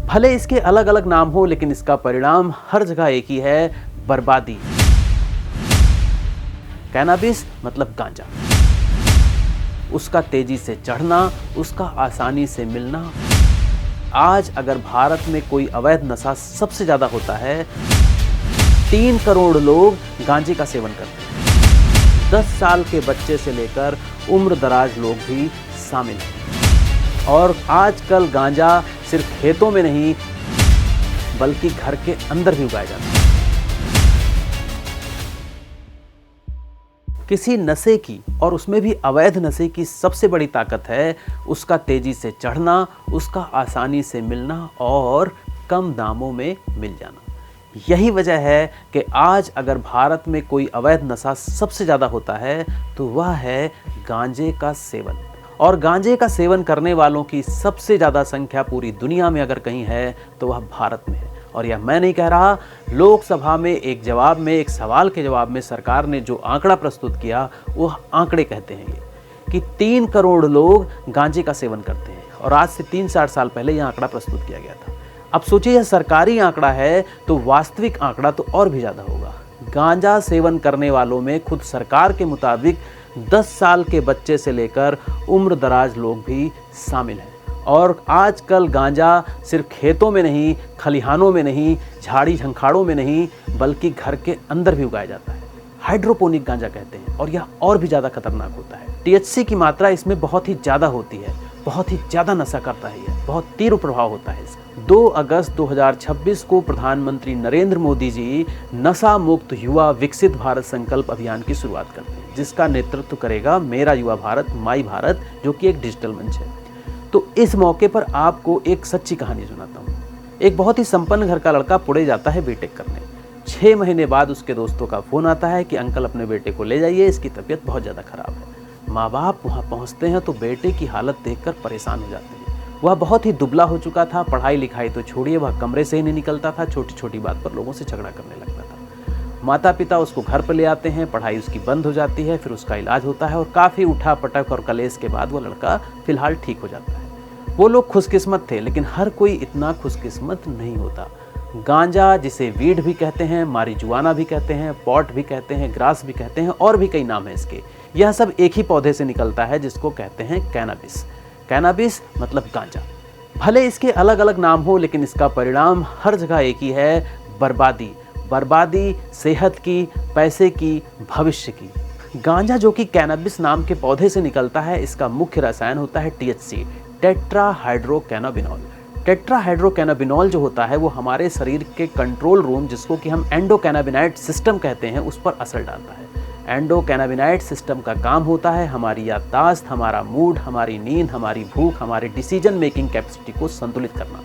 भले इसके अलग अलग नाम हो, लेकिन इसका परिणाम हर जगह एक ही है, बर्बादी। कैनाबिस मतलब गांजा, उसका तेजी से चढ़ना, उसका आसानी से मिलना। आज अगर भारत में कोई अवैध नशा सबसे ज्यादा होता है, 3 करोड़ लोग गांजे का सेवन करते हैं। 10 साल के बच्चे से लेकर उम्र दराज लोग भी शामिल हैं। और आजकल गांजा सिर्फ खेतों में नहीं बल्कि घर के अंदर भी उगाया जाता है। किसी नशे की, और उसमें भी अवैध नशे की, सबसे बड़ी ताकत है उसका तेजी से चढ़ना, उसका आसानी से मिलना और कम दामों में मिल जाना। यही वजह है कि आज अगर भारत में कोई अवैध नशा सबसे ज़्यादा होता है तो वह है गांजे का सेवन। और गांजे का सेवन करने वालों की सबसे ज़्यादा संख्या पूरी दुनिया में अगर कहीं है तो वह भारत में है। और यह मैं नहीं कह रहा, लोकसभा में एक सवाल के जवाब में सरकार ने जो आंकड़ा प्रस्तुत किया वह आंकड़े कहते हैं ये कि 3 करोड़ लोग गांजे का सेवन करते हैं। और आज से 3-4 साल पहले यह आंकड़ा प्रस्तुत किया गया था। अब सोचिए, यह सरकारी आंकड़ा है तो वास्तविक आंकड़ा तो और भी ज़्यादा होगा। गांजा सेवन करने वालों में खुद सरकार के मुताबिक 10 साल के बच्चे से लेकर उम्र दराज लोग भी शामिल हैं। और आजकल गांजा सिर्फ खेतों में नहीं, खलिहानों में नहीं, झाड़ी झंखाड़ों में नहीं बल्कि घर के अंदर भी उगाया जाता है। हाइड्रोपोनिक गांजा कहते हैं और यह और भी ज़्यादा खतरनाक होता है। THC की मात्रा इसमें बहुत ही ज़्यादा होती है, बहुत ही ज़्यादा नशा करता है यह, बहुत तीव्र प्रभाव होता है इसका। 2 अगस्त 2026 को प्रधानमंत्री नरेंद्र मोदी जी नशा मुक्त युवा विकसित भारत संकल्प अभियान की शुरुआत करते हैं, जिसका नेतृत्व करेगा मेरा युवा भारत, माई भारत, जो कि एक डिजिटल मंच है। तो इस मौके पर आपको एक सच्ची कहानी सुनाता हूँ। एक बहुत ही संपन्न घर का लड़का पुणे जाता है बीटेक करने। 6 महीने बाद उसके दोस्तों का फ़ोन आता है कि अंकल अपने बेटे को ले जाइए, इसकी तबीयत बहुत ज़्यादा ख़राब है। माँ बाप वहाँ पहुँचते हैं तो बेटे की हालत देखकर परेशान हो जाते हैं। वह बहुत ही दुबला हो चुका था, पढ़ाई लिखाई तो छोड़िए, वह कमरे से ही नहीं निकलता था, छोटी छोटी बात पर लोगों से झगड़ा करने लगता था। माता पिता उसको घर पर ले आते हैं, पढ़ाई उसकी बंद हो जाती है, फिर उसका इलाज होता है और काफ़ी उठा पटक और कलेश के बाद वो लड़का फिलहाल ठीक हो जाता है। वो लोग खुशकिस्मत थे, लेकिन हर कोई इतना खुशकिस्मत नहीं होता। गांजा, जिसे वीड भी कहते हैं, मारिजुआना भी कहते हैं, पॉट भी कहते हैं, ग्रास भी कहते हैं और भी कई नाम है इसके, यह सब एक ही पौधे से निकलता है जिसको कहते हैं कैनाबिस। कैनाबिस मतलब गांजा। भले इसके अलग अलग नाम हो, लेकिन इसका परिणाम हर जगह एक ही है, बर्बादी। बर्बादी सेहत की, पैसे की, भविष्य की। गांजा जो कि कैनाबिस नाम के पौधे से निकलता है, इसका मुख्य रसायन होता है THC, टेट्राहाइड्रोकैनाबिनॉल। टेट्राहाइड्रोकैनाबिनॉल जो होता है वो हमारे शरीर के कंट्रोल रूम, जिसको कि हम एंडोकैनाबिनाइड सिस्टम कहते हैं, उस पर असर डालता है। एंडोकैनाबिनाइड सिस्टम का काम होता है हमारी याददाश्त, हमारा मूड, हमारी नींद, हमारी भूख, हमारे डिसीजन मेकिंग कैपेसिटी को संतुलित करना,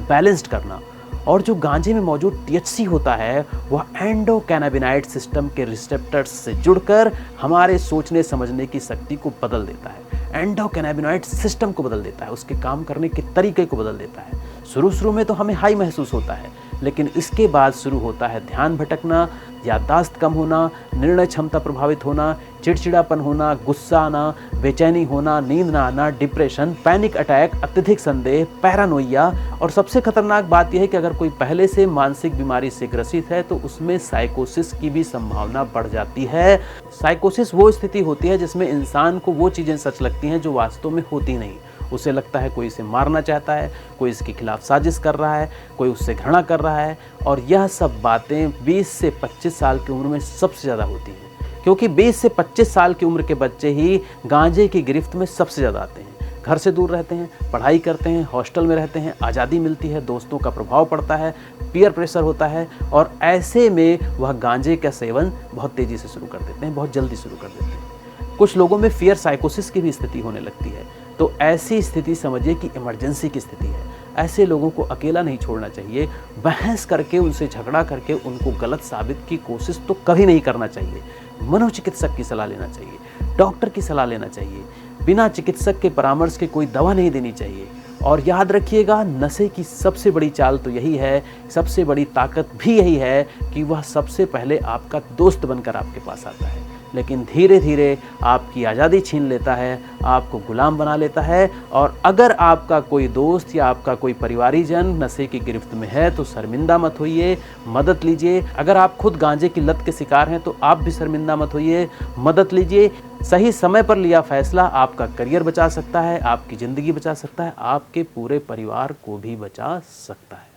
बैलेंस्ड करना। और जो गांजे में मौजूद THC होता है वह एंडोकैनाबिनाइड सिस्टम के रिसेप्टर्स से जुड़कर हमारे सोचने समझने की शक्ति को बदल देता है, एंडोकैनाबिनॉइड सिस्टम को बदल देता है, उसके काम करने के तरीके को बदल देता है। शुरू में तो हमें हाई महसूस होता है, लेकिन इसके बाद शुरू होता है ध्यान भटकना, याददाश्त कम होना, निर्णय क्षमता प्रभावित होना, चिड़चिड़ापन होना, गुस्सा आना, बेचैनी होना, नींद ना आना, डिप्रेशन, पैनिक अटैक, अत्यधिक संदेह, पैरानोइया। और सबसे खतरनाक बात यह है कि अगर कोई पहले से मानसिक बीमारी से ग्रसित है तो उसमें साइकोसिस की भी संभावना बढ़ जाती है। साइकोसिस वो स्थिति होती है जिसमें इंसान को वो चीज़ें सच लगती हैं जो वास्तव में होती नहीं। उसे लगता है कोई इसे मारना चाहता है, कोई इसके खिलाफ साजिश कर रहा है, कोई उससे घृणा कर रहा है। और यह सब बातें 20 से 25 साल की उम्र में सबसे ज़्यादा होती हैं, क्योंकि 20 से 25 साल की उम्र के बच्चे ही गांजे की गिरफ्त में सबसे ज़्यादा आते हैं। घर से दूर रहते हैं, पढ़ाई करते हैं, हॉस्टल में रहते हैं, आज़ादी मिलती है, दोस्तों का प्रभाव पड़ता है, पीयर प्रेशर होता है, और ऐसे में वह गांजे का सेवन बहुत तेज़ी से शुरू कर देते हैं, बहुत जल्दी शुरू कर देते हैं। कुछ लोगों में फियर साइकोसिस की भी स्थिति होने लगती है। तो ऐसी स्थिति समझिए कि इमरजेंसी की स्थिति है। ऐसे लोगों को अकेला नहीं छोड़ना चाहिए, बहस करके, उनसे झगड़ा करके उनको गलत साबित की कोशिश तो कभी नहीं करना चाहिए। मनोचिकित्सक की सलाह लेना चाहिए, डॉक्टर की सलाह लेना चाहिए, बिना चिकित्सक के परामर्श के कोई दवा नहीं देनी चाहिए। और याद रखिएगा, नशे की सबसे बड़ी चाल तो यही है, सबसे बड़ी ताकत भी यही है कि वह सबसे पहले आपका दोस्त बनकर आपके पास आता है। लेकिन धीरे धीरे आपकी आज़ादी छीन लेता है, आपको गुलाम बना लेता है। और अगर आपका कोई दोस्त या आपका कोई परिवारीजन नशे की गिरफ्त में है तो शर्मिंदा मत होइए, मदद लीजिए। अगर आप खुद गांजे की लत के शिकार हैं तो आप भी शर्मिंदा मत होइए, मदद लीजिए। सही समय पर लिया फैसला आपका करियर बचा सकता है, आपकी ज़िंदगी बचा सकता है, आपके पूरे परिवार को भी बचा सकता है।